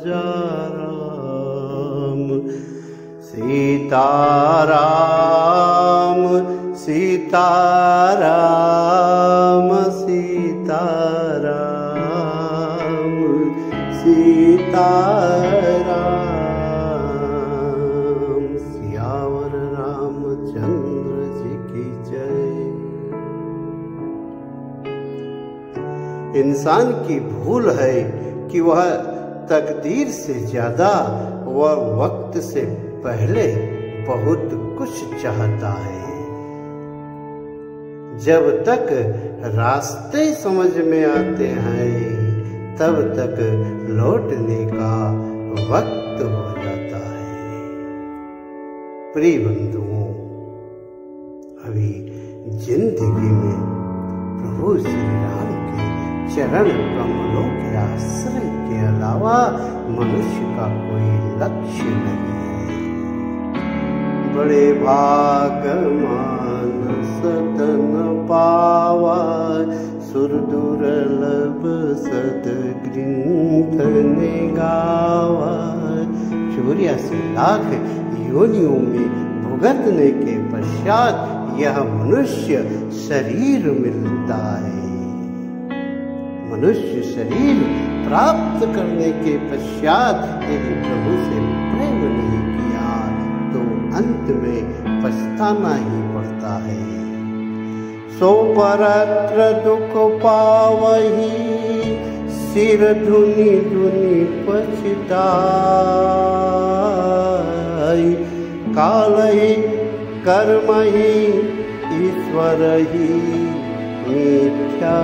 राजा राम। सीताराम सीताराम सीताराम सीताराम। सियावर रामचंद्र जी की जय। इंसान की भूल है कि वह तकदीर से ज्यादा वह वक्त से पहले बहुत कुछ चाहता है। जब तक रास्ते समझ में आते हैं तब तक लौटने का वक्त हो जाता है। प्रिय बंधुओं, अभी जिंदगी में प्रभु श्री राम के चरण कमलों के आश्रय के अलावा मनुष्य का कोई लक्ष्य नहीं है। बड़े भाग मानस तन पावा सुर दुर्लभ सदग्रंथ ने गावा। 84 लाख योनियों में भुगतने के पश्चात यह मनुष्य शरीर मिलता है। मनुष्य शरीर प्राप्त करने के पश्चात यदि प्रभु से प्रेम नहीं किया तो अंत में पछताना ही पड़ता है। सो परत्र दुख पावही सिर धुनि धुनि पछताई। काल ही कर्म ही ईश्वर ही मिथ्या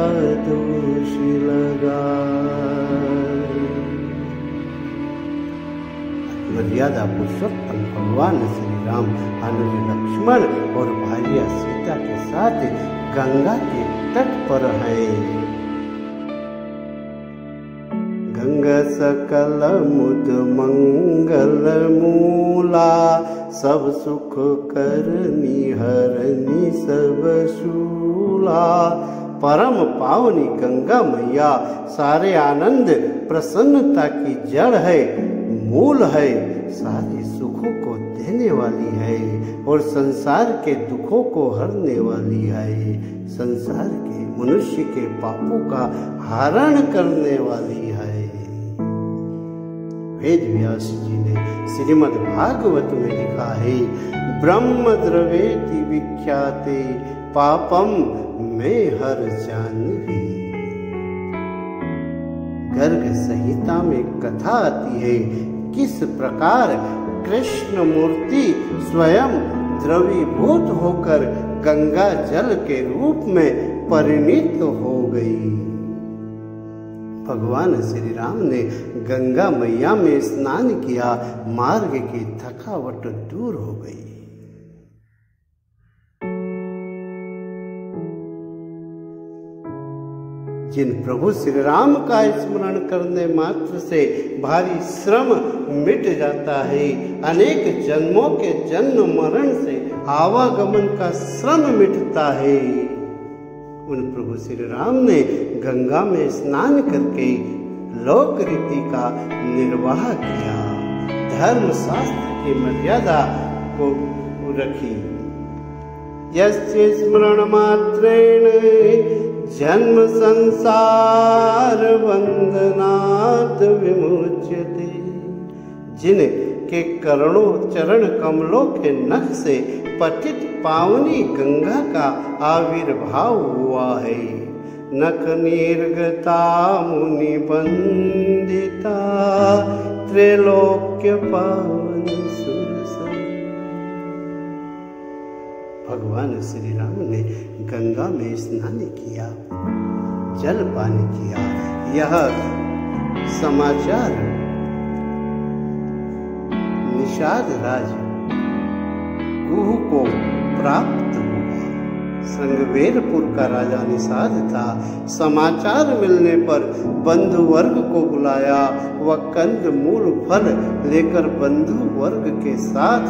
दोष लगा। मर्यादा पुरुषोत्तम भगवान श्री राम अनुज लक्ष्मण और भार्या सीता के साथ गंगा के तट पर है। गंगा सकल मुद मंगल मूला सब सुख करनी हरनी सब शूला। परम पावनी गंगा मैया सारे आनंद प्रसन्नता की जड़ है, मूल है, सारे सुखों को देने वाली है और संसार के दुखों को हरने वाली है। संसार के मनुष्य के पापों का हरण करने वाली है। वेद व्यास जी ने श्रीमद् भागवत में लिखा है, ब्रह्म द्रवेति विख्याते पापम में हर जानवी। गर्ग संहिता में कथा आती है किस प्रकार कृष्ण मूर्ति स्वयं द्रवीभूत होकर गंगा जल के रूप में परिणित हो गई। भगवान श्री राम ने गंगा मैया में स्नान किया, मार्ग की थकावट दूर हो गई। जिन प्रभु श्री राम का स्मरण करने मात्र से भारी श्रम मिट जाता है, अनेक जन्मों के जन्म मरण से आवागमन का श्रम मिटता है। उन प्रभु श्री राम ने गंगा में स्नान करके लोक रीति का निर्वाह किया, धर्म शास्त्र की मर्यादा को रखी। यस्य स्मरण मात्रेण जन्म संसार बंधनात् विमुच्यते। जिनके करोड़ों चरण कमलों के नख से पतित पावनी गंगा का आविर्भाव हुआ है। नख निर्गता मुनि बंदिता त्रैलोक्य पावन सुरसर। भगवान श्री राम ने गंगा में स्नान किया, जल पान किया। यह समाचार निषाद राज गुह को प्राप्त हुआ। संगवेरपुर का राजा निषाद था। समाचार मिलने पर बंधु वर्ग को बुलाया। वह कंद मूल फल लेकर बंधु वर्ग के साथ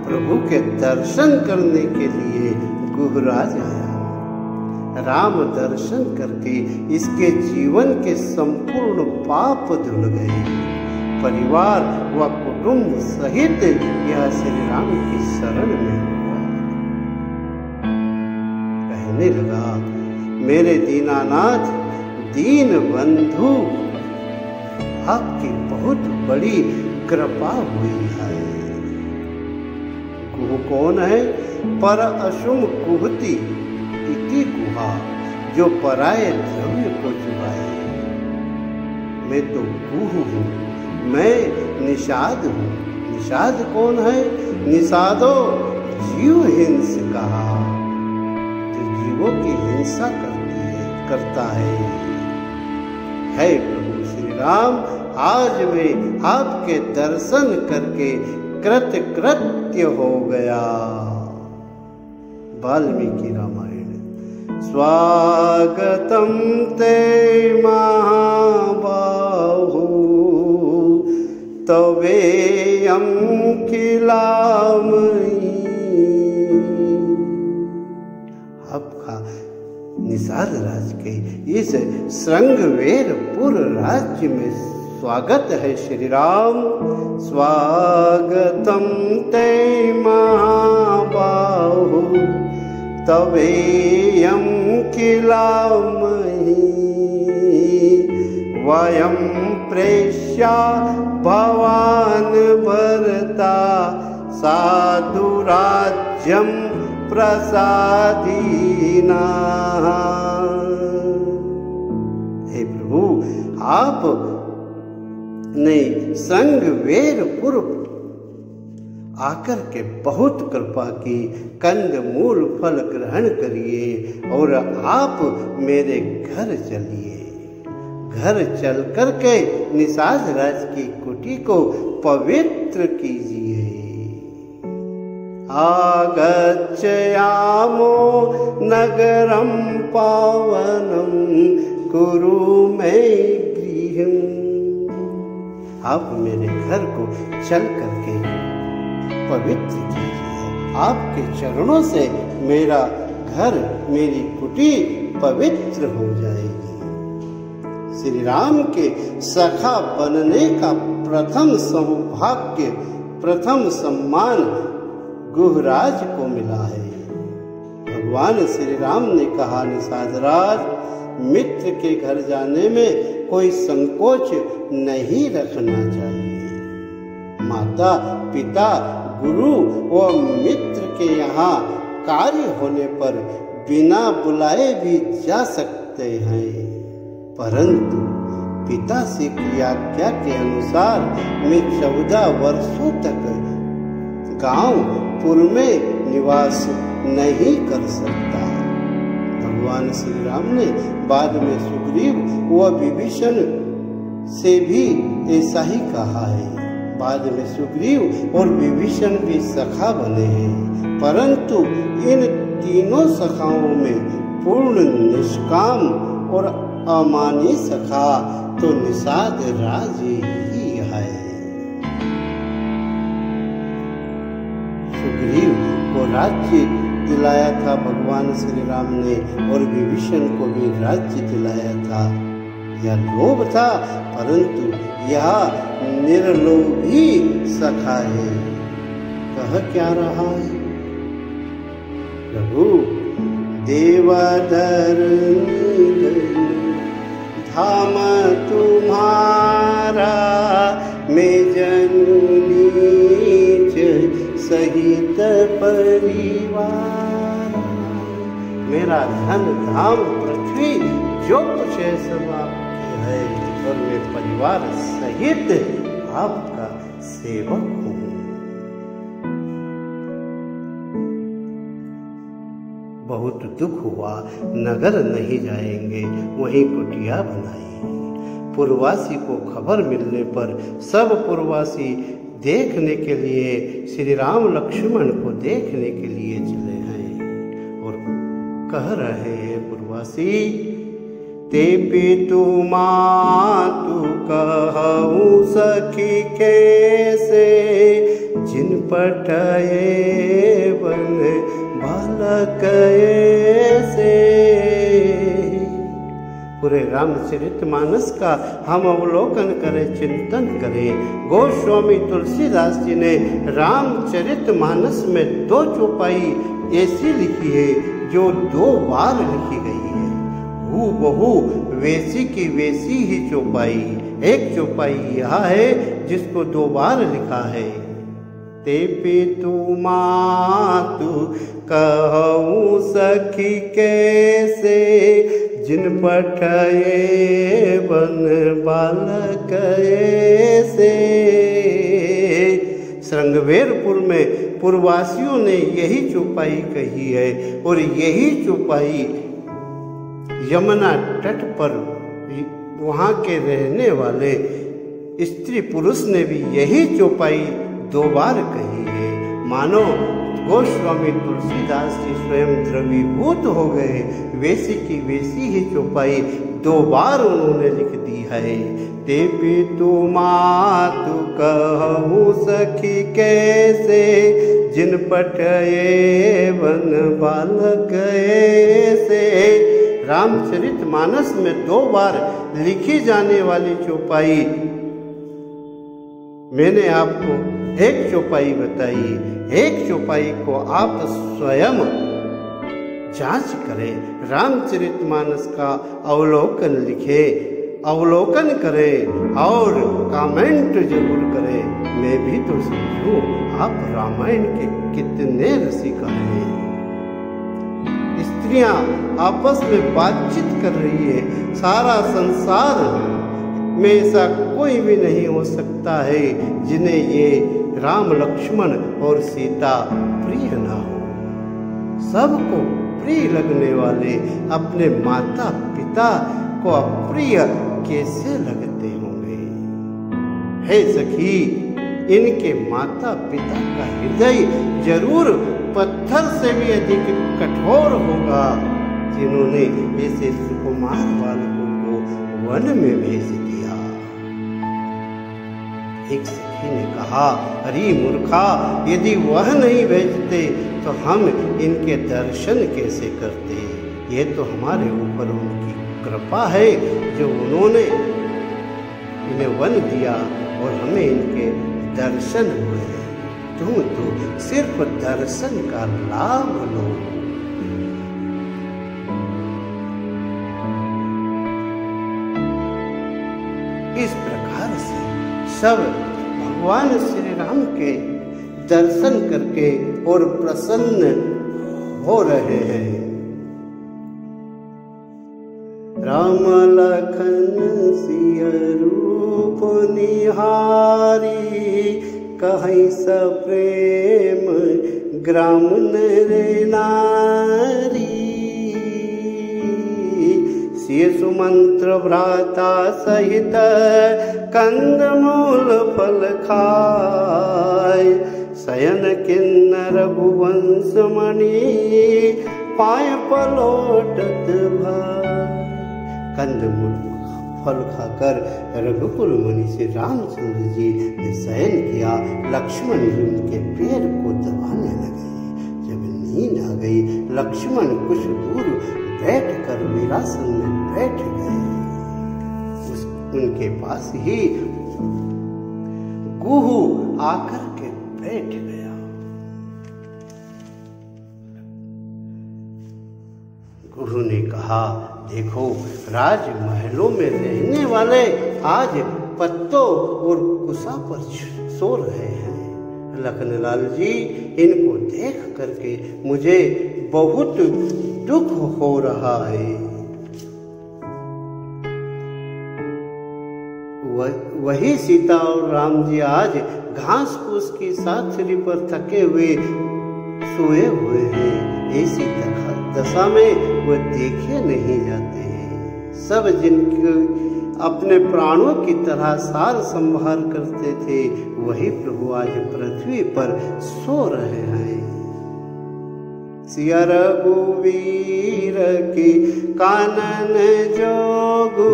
प्रभु के दर्शन करने के लिए गुहराज आया। राम दर्शन करके इसके जीवन के संपूर्ण पाप धुल गए। परिवार व कुटुंब सहित यह श्री राम की शरण में हुआ। कहने लगा, मेरे दीनानाथ दीन बंधु, आपकी बहुत बड़ी कृपा हुई है। कुह कौन है? पर अशुम कुहती इति गुहा, जो पराये द्रव्य को चुराए। मैं तो कुह हूँ, मैं निषाद हूँ। निषाद कौन है? निषादो जीव हिंस कहा, जो जीवों की हिंसा करता है। प्रभु श्री राम, आज मैं आपके दर्शन करके कृतकृत्य हो गया। वाल्मीकि रामायण। स्वागतम ते महाबाहु, तवेयं किलामयि। आपका निषाद राज के इस श्रृंगवेरपुर राज्य में स्वागत है श्री राम। स्वागतम ते महाबाहु, तवेयं किलामहि। वयं प्रेष्या भवान् भरता, साधु राज्यं प्रसादीना। हे प्रभु, आप ने श्रृंगवेरपुर आकर के बहुत कृपा की। कंद मूल फल ग्रहण करिए और आप मेरे घर चलिए। घर चल करके निषाद राज की कुटी को पवित्र कीजिए। आगच्छयामो नगरं पावनं, कुरु मे गृहम्। आप मेरे घर को चल करके पवित्र कीजिए। आपके चरणों से मेरा घर, मेरी कुटी पवित्र हो जाएगी। श्री राम के सखा बनने का प्रथम सौभाग्य, प्रथम सम्मान गुहराज को मिला है। भगवान श्री राम ने कहा, निषाद राज, मित्र के घर जाने में कोई संकोच नहीं रखना चाहिए। माता पिता गुरु व मित्र के यहाँ कार्य होने पर बिना बुलाए भी जा सकते हैं, परंतु पिता से की आज्ञा के अनुसार मैं 14 वर्षों तक गांव-पुर में निवास नहीं कर सकता। भगवान श्री राम ने बाद में सुग्रीव व विभीषण से भी ऐसा ही कहा है। बाद में सुग्रीव और विभीषण भी सखा बने हैं, परंतु इन तीनों सखाओं में पूर्ण निष्काम और अमानी सखा तो निषाद राज ही है। सुग्रीव को राज्य दिलाया था भगवान श्री राम ने, और विभीषण को भी राज्य दिलाया था। यह लोभ था, परंतु यह निर्लोभी सखा है। कह क्या रहा है प्रभु? देवधर धाम तुम्हारा, मैं जननी सहित परिवार। मेरा धन धाम पृथ्वी जो कुछ है सब आपकी है, और मैं परिवार सहित आपका सेवक हूँ। बहुत दुख हुआ, नगर नहीं जाएंगे, वहीं कुटिया बनाई। पुरवासी को खबर मिलने पर सब पुरवासी देखने के लिए, श्री राम लक्ष्मण को देखने के लिए चले हैं, और कह रहे हैं पुरवासी, ते पितु मातु कहूँ सखी कैसे, जिन पटये बन बालक ऐसे। पूरे रामचरितमानस का हम अवलोकन करें, चिंतन करें। गोस्वामी तुलसीदास जी ने रामचरितमानस में 2 चौपाई ऐसी लिखी है जो 2 बार लिखी गई है। हूबहू वैसी की वैसी ही चौपाई। एक चौपाई यह है जिसको 2 बार लिखा है। ते पितु मातु कहूँ सखी कैसे, जिन पठये बन बालक ऐसे। श्रृंगवेरपुर में पूर्ववासियों ने यही चौपाई कही है और यही चौपाई यमुना तट पर वहाँ के रहने वाले स्त्री पुरुष ने भी यही चौपाई 2 बार कही है। मानो गोस्वामी तुलसीदास जी स्वयं द्रवीभूत हो गए, वैसी की वैसी ही चौपाई 2 बार उन्होंने लिख दी है। ते पितु मातु कहूँ सखी कैसे, जिन पठये बन बालक ऐसे। रामचरितमानस में 2 बार लिखी जाने वाली चौपाई मैंने आपको एक चौपाई बताई। एक चौपाई को आप स्वयं जांच करें, रामचरितमानस का अवलोकन लिखें, अवलोकन करें और कमेंट जरूर करें। मैं भी तो समझूं आप रामायण के कितने रसिक हैं। स्त्रियां आपस में बातचीत कर रही है। सारा संसार में ऐसा कोई भी नहीं हो सकता है जिन्हें ये राम लक्ष्मण और सीता प्रिय ना हो। सबको प्रिय लगने वाले अपने माता पिता को अप्रिय कैसे लगते होंगे। हे सखी, इनके माता पिता का हृदय जरूर पत्थर से भी अधिक कठोर होगा जिन्होंने ऐसे सुकुमार बालकों को वन में भेज दिया। एक सखी ने कहा, अरे मूर्खा, यदि वह नहीं भेजते तो हम इनके दर्शन कैसे करते। ये तो हमारे ऊपर उनकी कृपा है जो उन्होंने इन्हें वन दिया और हमें इनके दर्शन हुए। तुम तो सिर्फ दर्शन का लाभ लो। इस प्रकार से सब भगवान श्री राम के दर्शन करके और प्रसन्न हो रहे हैं। राम लखन सिय रूप निहारी, कहीं सप्रेम ग्राम नर नारी। सिय सुमंत्र भ्राता सहित कंदमूल फल खाय। शयन किन्नर रघुवंश मणि, पाय पलोटत भाई। कंदमूल फल खाकर रघुकुल मुनि से रामचंद्र जी ने शयन किया। लक्ष्मण जी उनके पैर को दबाने लगे। जब नींद आ गई, लक्ष्मण कुछ दूर बैठकर वीरासन में बैठ गए। उनके पास ही गुहू आकर के बैठ गया। गुरु ने कहा, देखो, राजमहलों में रहने वाले आज पत्तों और कुसा पर सो रहे हैं। लखनलाल जी, इनको देख करके मुझे बहुत दुख हो रहा है। वही सीता और राम जी आज घास फूस की साथरी पर थके हुए सोए हुए हैं। ऐसी दशा में वह देखे नहीं जाते हैं। सब जिनके अपने प्राणों की तरह सार संभाल करते थे, वही प्रभु आज पृथ्वी पर सो रहे हैं। सिया रघुवीर की कानन जोगु,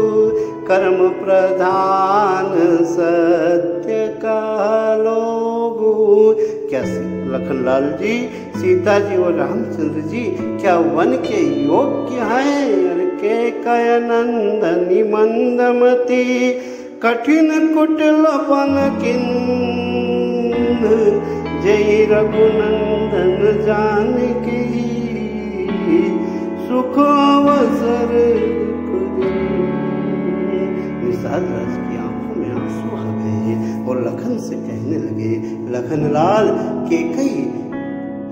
कर्म प्रधान सत्य का लोगु। क्या लखनलाल जी, सीता जी और रामचंद्र जी क्या वन के योग्य हैं? अरे कैकेय नंदनी मंदमती कठिन कुटिलपन किन्न जय रघुनंदन जानकी सुख अवसर निषाद राज की आंखों में आंसू आ गए और लखन से कहने लगे, लखनलाल कैकेयी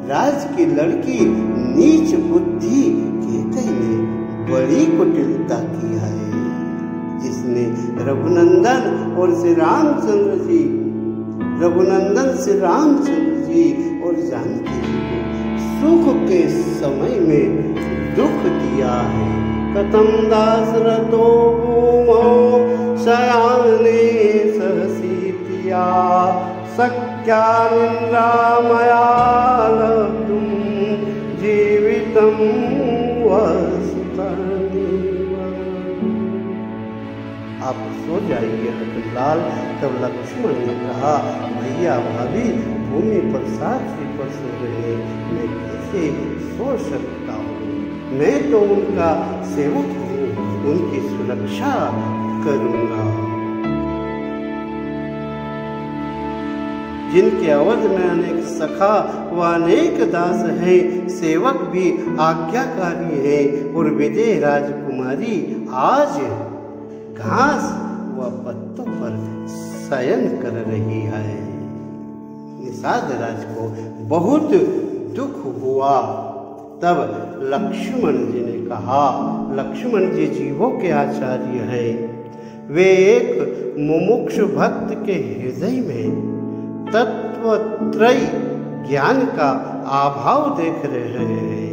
राज की लड़की नीच बुद्धि कैकेयी ने बड़ी कुटिलता की है, जिसने रघुनंदन और श्री रामचंद्र जी और जानकी जी को सुख के समय में दुख दिया है। कथम दासरथो भूमौ शयाने सहसी प्रिया सख्या निन्द्रामया लब्धुं जीवितं वसुतमेव। आप सो जाइए लखनलाल। तब लक्ष्मण ने कहा, भैया भाभी भूमि पर साथी पर सो रहे, मैं कैसे सो सकता हूँ? मैं तो उनका सेवक हूँ, उनकी सुरक्षा करूँगा। जिनके अवध में अनेक सखा व अनेक दास हैं, सेवक भी आज्ञाकारी है, और विदेह राजकुमारी आज घास व पत्तों पर शयन कर रही है। निषाद राज को बहुत दुख हुआ। तब लक्ष्मण जी ने कहा, लक्ष्मण जी जीवों के आचार्य हैं, वे एक मुमुक्षु भक्त के हृदय में तत्वत्रयी ज्ञान का अभाव देख रहे हैं।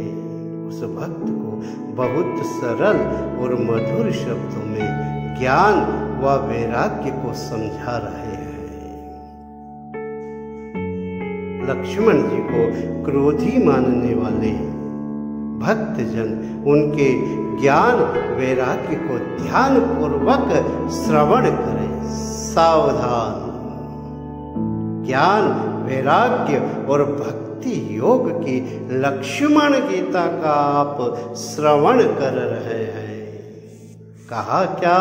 उस भक्त को बहुत सरल और मधुर शब्दों में ज्ञान व वैराग्य को समझा रहे हैं। लक्ष्मण जी को क्रोधी मानने वाले भक्तजन उनके ज्ञान वैराग्य को ध्यान पूर्वक श्रवण करें। सावधान, ज्ञान वैराग्य और भक्ति योग की लक्ष्मण गीता का आप श्रवण कर रहे हैं। कहा क्या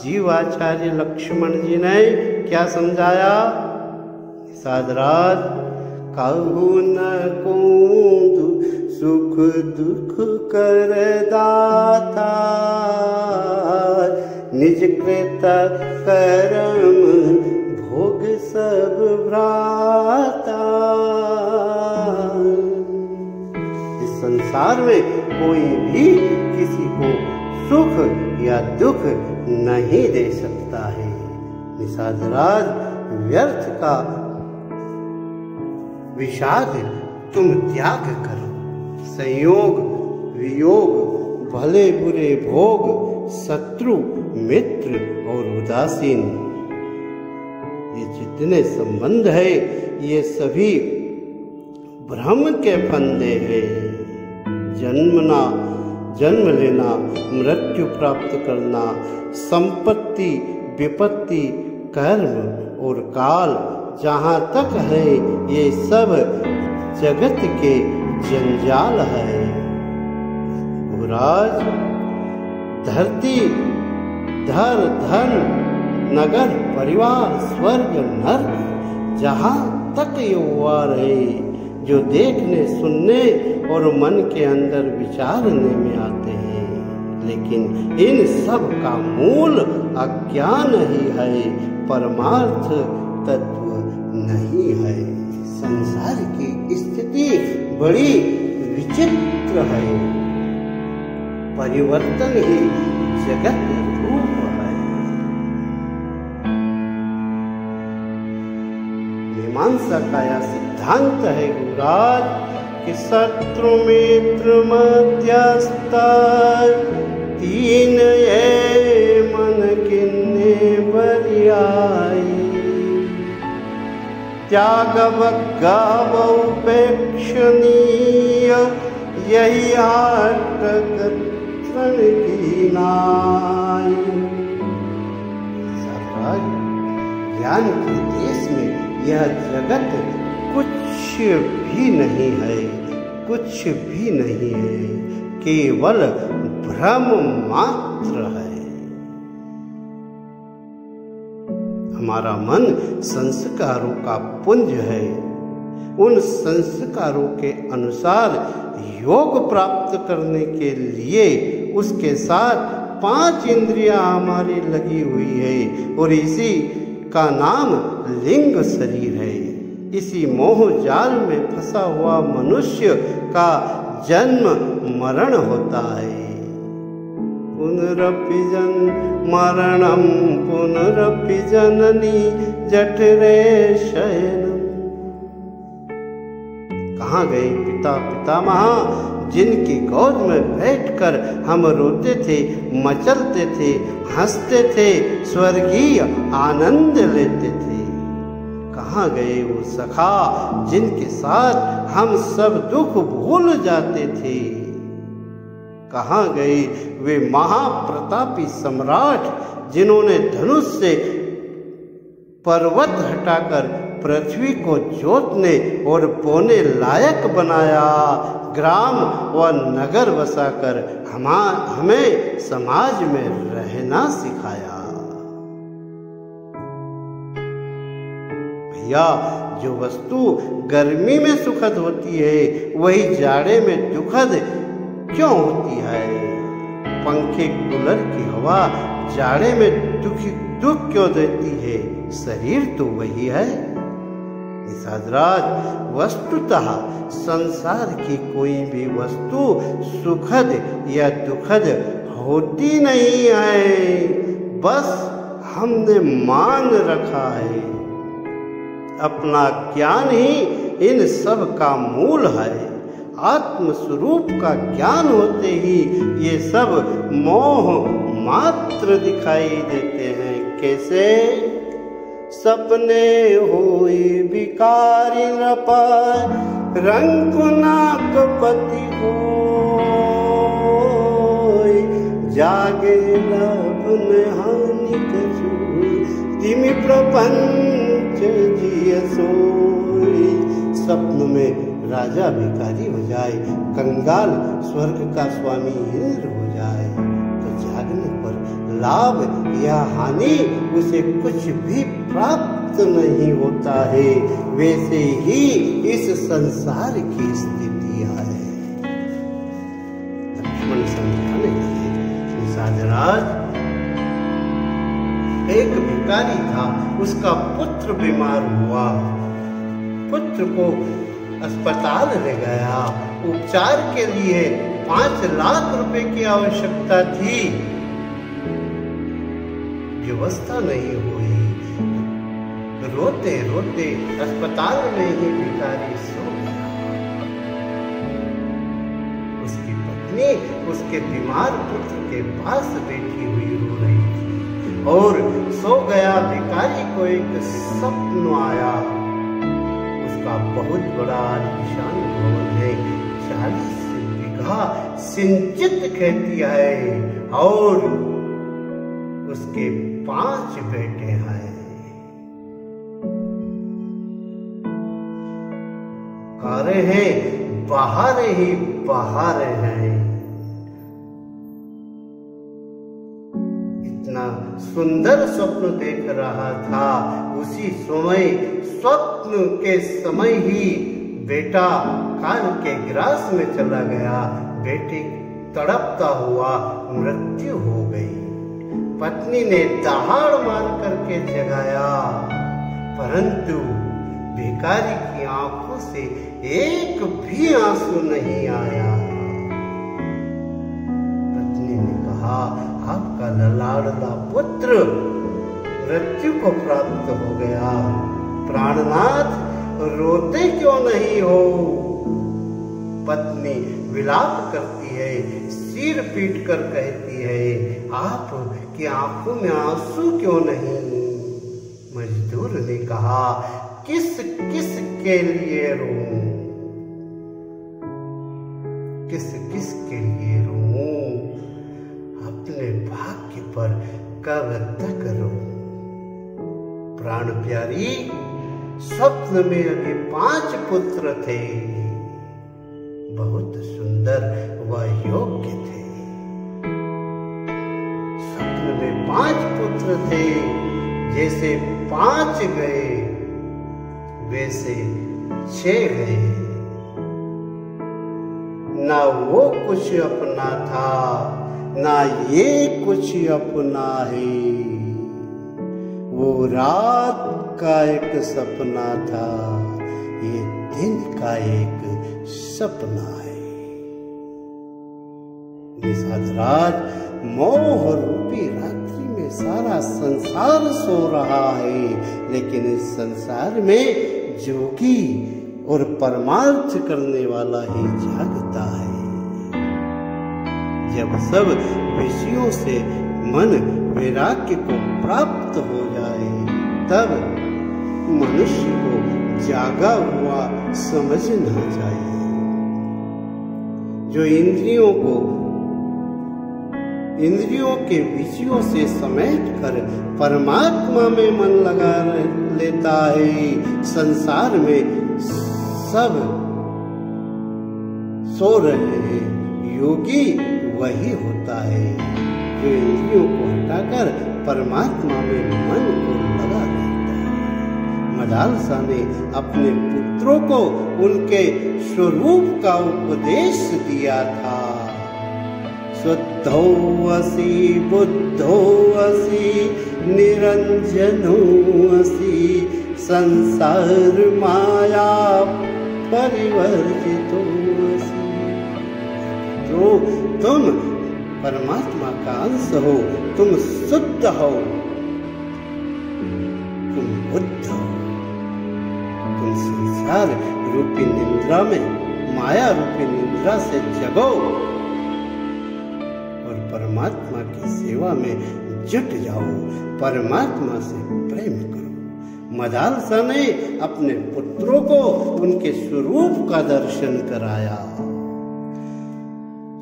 जीवाचार्य लक्ष्मण जी ने क्या समझाया? साधराज कहु न कोंदु सुख दुख कर दाता, निज कृत कर्म भोग सब भ्राता। इस संसार में कोई भी किसी को सुख या दुख नहीं दे सकता है। निषादराज व्यर्थ का विषाद तुम त्याग करो। संयोग वियोग भले बुरे भोग शत्रु मित्र और उदासीन, ये जितने संबंध है ये सभी भ्रम के फंदे हैं। जन्म लेना, मृत्यु प्राप्त करना, संपत्ति विपत्ति कर्म और काल जहाँ तक है ये सब जगत के जंजाल है। गुराज धरती धर धन नगर परिवार स्वर्ग नर्क जहाँ तक ये वार है जो देखने सुनने और मन के अंदर विचारने में आते हैं, लेकिन इन सब का मूल अज्ञान ही है, परमार्थ तत्व नहीं है। संसार की स्थिति बड़ी विचित्र है, परिवर्तन ही जगत रूप है। मीमांसा का यह सिद्धांत है गुरुराज कि शत्रु मित्र मध्यस्थ तीन ये मन किन्ने बरियाई, त्याग बगाव उपेक्षणीय यही आटक तृण की नाई। ज्ञान के देश में यह जगत कुछ भी नहीं है, कुछ भी नहीं है। केवल भ्रम मात्र है। हमारा मन संस्कारों का पुंज है। उन संस्कारों के अनुसार योग प्राप्त करने के लिए उसके साथ 5 इंद्रियां हमारी लगी हुई है और इसी का नाम लिंग शरीर है। इसी मोह जाल में फंसा हुआ मनुष्य का जन्म मरण होता है। पुनरपि मरणम पुनरपि जननी जठरे शयनम। कहाँ गए पिता पितामह जिनकी गोद में बैठकर हम रोते थे, मचलते थे, हंसते थे, स्वर्गीय आनंद लेते थे। कहाँ गए वो सखा जिनके साथ हम सब दुख भूल जाते थे। कहाँ गए वे महाप्रतापी सम्राट जिन्होंने धनुष से पर्वत हटाकर पृथ्वी को जोतने और बोने लायक बनाया, ग्राम व नगर बसाकर हमें समाज में रहना सिखाया। भैया, जो वस्तु गर्मी में सुखद होती है वही जाड़े में दुखद क्यों होती है? पंखे कूलर की हवा जाड़े में दुख क्यों देती है? शरीर तो वही है। निषादराज, वस्तुतः संसार की कोई भी वस्तु सुखद या दुखद होती नहीं है, बस हमने मान रखा है। अपना ज्ञान ही इन सब का मूल है। आत्म स्वरूप का ज्ञान होते ही ये सब मोह मात्र दिखाई देते हैं। कैसे? सपने होई भिखारी न पाए, रंग नाक पति होय, जागे लाभ न हानि कछु, तिमि प्रपंच जिय सोई। स्वप्न में राजा भिखारी हो जाए, कंगाल स्वर्ग का स्वामी इंद्र हो जाए, तो जागने पर लाभ या हानि उसे कुछ भी प्राप्त नहीं होता है। वैसे ही इस संसार की स्थिति है। लक्ष्मण समझाने लगे, निषादराज, एक भिखारी था, उसका पुत्र बीमार हुआ। पुत्र को अस्पताल ले गया। उपचार के लिए 5 लाख रुपए की आवश्यकता थी। व्यवस्था नहीं हुई। रोते रोते अस्पताल में ही भिखारी सो गया। उसकी पत्नी उसके बीमार पुत्र के पास बैठी हुई रो रही थी और सो गया। भिखारी को एक स्वप्न आया। उसका बहुत बड़ा आलीशान भवन है, 40 बीघा सिंचित खेती है और उसके 5 बेटे हैं। कारे हैं, बाहर ही बाहर हैं। इतना सुंदर स्वप्न देख रहा था। उसी समय स्वप्न के समय ही बेटा काल के ग्रास में चला गया। बेटे तड़पता हुआ मृत्यु हो गई। पत्नी ने दहाड़ मार करके जगाया, परंतु भिखारी की आंखों से एक भी आंसू नहीं आया। पत्नी ने कहा, आपका लाडला पुत्र मृत्यु को प्राप्त हो गया। प्राणनाथ, रोते क्यों नहीं हो? पत्नी विलाप करती है, सिर पीट कर कहती है, आप की आंखों में आंसू क्यों नहीं? मजदूर ने कहा, किस किस के लिए रोऊं? किस किस के लिए रोऊं? अपने भाग्य पर कब तक रोऊं? प्राण प्यारी, स्वप्न में अभी 5 पुत्र थे। बहुत सुंदर व योग्य थे। स्वप्न में 5 पुत्र थे, जैसे 5 गए वैसे 6 गए। ना वो कुछ अपना था, ना ये कुछ अपना है। वो रात का एक सपना था, ये दिन का एक सपना है। निषाद राज मोह रूपी रात्रि में सारा संसार सो रहा है, लेकिन इस संसार में जोगी और परमार्थ करने वाला ही जागता है। जब सब विषयों से मन वैराग्य को प्राप्त हो जाए, तब मनुष्य को जागा हुआ समझना चाहिए। जो इंद्रियों के विषयों से समेट कर परमात्मा में मन लगा लेता है, संसार में सब सो रहे हैं, योगी वही होता है जो इंद्रियों को हटाकर परमात्मा में मन को लगा देता है। मदालसा ने अपने पुत्रों को उनके स्वरूप का उपदेश दिया था। शुद्धो असि बुद्धो असि निरंजनो असि संसार माया परिवर्जितो असि। तो तुम परमात्मा का अंश हो, तुम शुद्ध हो, तुम बुद्ध हो। तुम संसार रूपी निद्रा में, माया रूपी निद्रा से जगो और परमात्मा की सेवा में जुट जाओ, परमात्मा से प्रेम करो। मदालसा ने अपने पुत्रों को उनके स्वरूप का दर्शन कराया।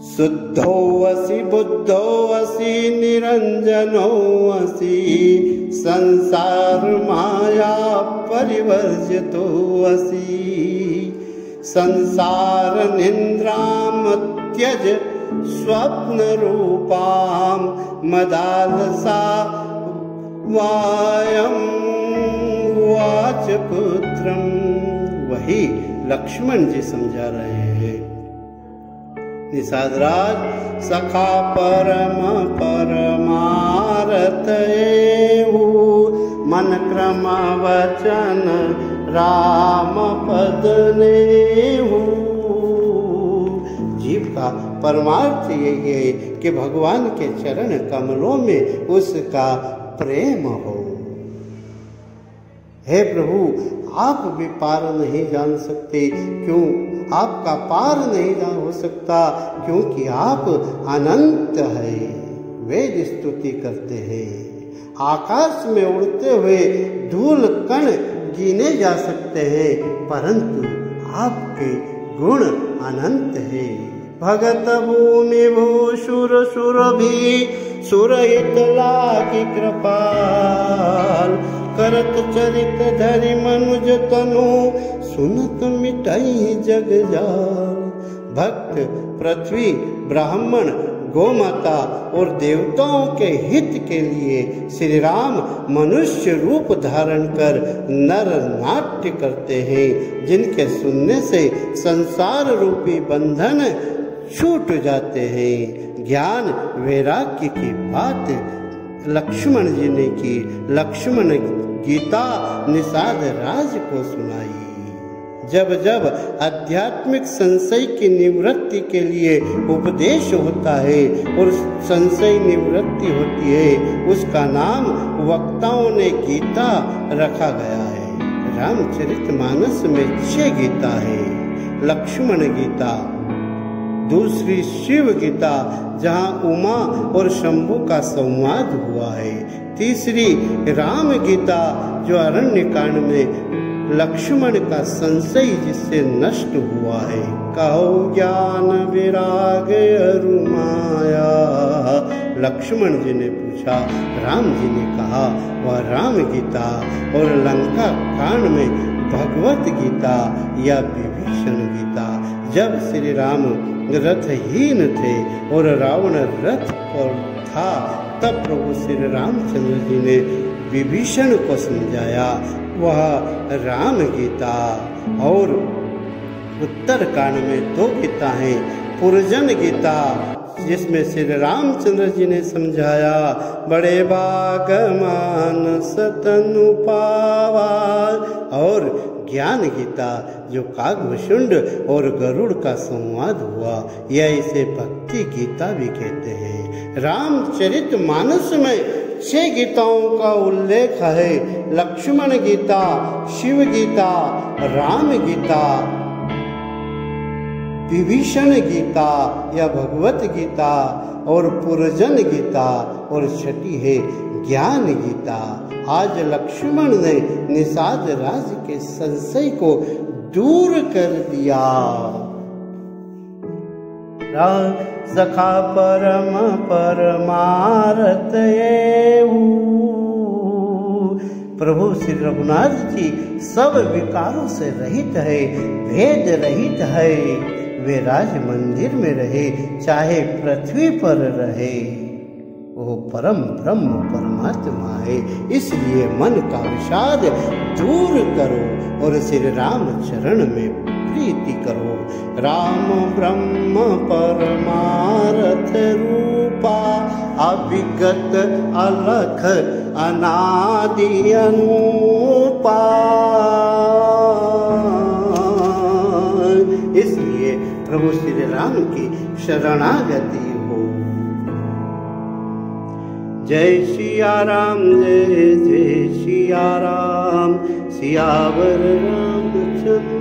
शुद्धो असि बुद्धो असि निरंजनो असि संसार माया परिवर्जितो असि। संसार निन्द्राम त्यज स्वप्न रूपाम मदालसा वायम वाच पुत्रम। वही लक्ष्मण जी समझा रहे हैं। निषाद राज सखा परम परमारथ एहु मन क्रम वचन राम पद नेहु। जीव का परमार्थ यही है कि भगवान के चरण कमलों में उसका प्रेम हो। हे प्रभु, आप भी पार नहीं जान सकते, क्यों? आपका पार नहीं हो सकता क्योंकि आप अनंत है। वेद स्तुति करते हैं। आकाश में उड़ते हुए धूल कण गिने जा सकते हैं, परंतु आपके गुण अनंत है। भगत भूमि भूसुर सुर भी सुरहित लागी कृपाल। करत चरित धरि मनुज तनु सुनत मिटाई जग जाल। भक्त पृथ्वी ब्राह्मण गोमाता और देवताओं के हित के लिए श्री राम मनुष्य रूप धारण कर नर नाट्य करते हैं, जिनके सुनने से संसार रूपी बंधन छूट जाते हैं। ज्ञान वैराग्य की बात लक्ष्मण जी ने की। लक्ष्मण गीता निषाद राज को सुनाई। जब जब आध्यात्मिक संशय की निवृत्ति के लिए उपदेश होता है और संशय निवृत्ति होती है, उसका नाम वक्ताओं ने गीता रखा गया है। रामचरितमानस में 6 गीता है। लक्ष्मण गीता, दूसरी शिव गीता जहाँ उमा और शंभु का संवाद हुआ है। तीसरी राम गीता जो अरण्य कांड में लक्ष्मण का संशय जिससे नष्ट हुआ है। कहो ज्ञान विराग अरु माया। लक्ष्मण जी ने पूछा, राम जी ने कहा वह राम गीता। और लंका कांड में भगवत गीता या विभीषण गीता। जब श्री राम रथहीन थे और रावण रथ पर था, तब प्रभु श्री रामचंद्र जी ने विभीषण को समझाया। वह राम गीता और उत्तरकांड में 2 गीता हैं। पुरजन गीता जिसमें श्री रामचंद्र जी ने समझाया, बड़े बाग मानस तनु पावा, और ज्ञान गीता जो कागभूषुंड और गरुड़ का संवाद हुआ, यह इसे भक्ति गीता भी कहते हैं। रामचरितमानस में 6 गीताओं का उल्लेख है। लक्ष्मण गीता, शिव गीता, राम गीता, विभीषण गीता या भगवत गीता और पुरजन गीता, और छठी है ज्ञान गीता। आज लक्ष्मण ने निषाद राज के संशय को दूर कर दिया। सखा परम परमारथ एऊ। प्रभु श्री रघुनाथ जी सब विकारों से रहित है, भेद रहित है। वे राज मंदिर में रहे, चाहे पृथ्वी पर रहे, वो परम ब्रह्म परमात्मा है। इसलिए मन का विषाद दूर करो और श्री राम चरण में प्रीति करो। राम ब्रह्म परमारथ रूपा, अविगत अलख अनादि अनूपा। इसलिए प्रभु श्री राम की शरणागति हो। जय सिया राम, जय जय सिया राम, सियावर रामचंद्र।